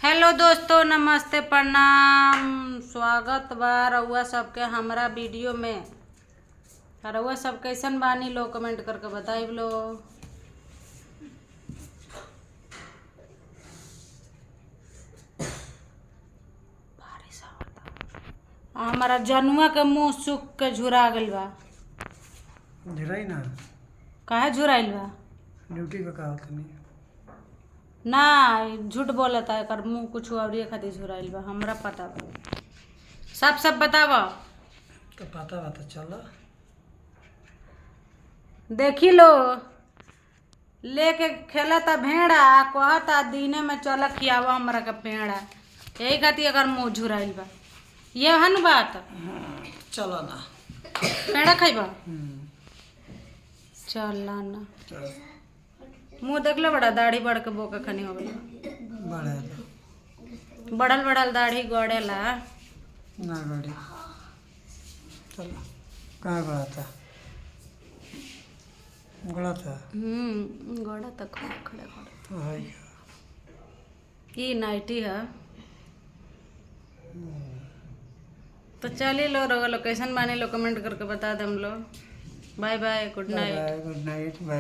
Hello दोस्तों, नमस्ते, प्रणाम। स्वागत बा रउआ सबके हमरा वीडियो में। रउआ सब कैसन बानी लो कमेंट करके बताइब लो। बारिश आवता। हमारा जनुआ के मुंह सूख के झुरा गइल बा। झुराई ना काहे झुराइल बा? ड्यूटी पे का होता नहीं ना, झूठ बोलता है, कर मुंह कुछ और खातिर झुराइल बा, हमरा पता बा। सब बताव। तो पता बता चलो देखी लो, लेके खेलता भेड़ा, कहता दिने में चल खियावा हमरा के पेड़ा। यही खातिर अगर मुंह झुराइल बा। ये हन बात। चलो ना पेड़ा खइबा? चल ना। मुंह देख लो, बड़ा दाढ़ी बढ़ के बोका खनी हो गई। बढ़ल दाढ़ी गड़ेला ना गाड़ी। चलो कहाँ गड़ा था? गड़ा तक खड़े हाय ई नाइटी है। तो चलिए लो, लोकेशन माने लो, कमेंट करके बता दे हम लोग। Bye bye, good night. Good night. By.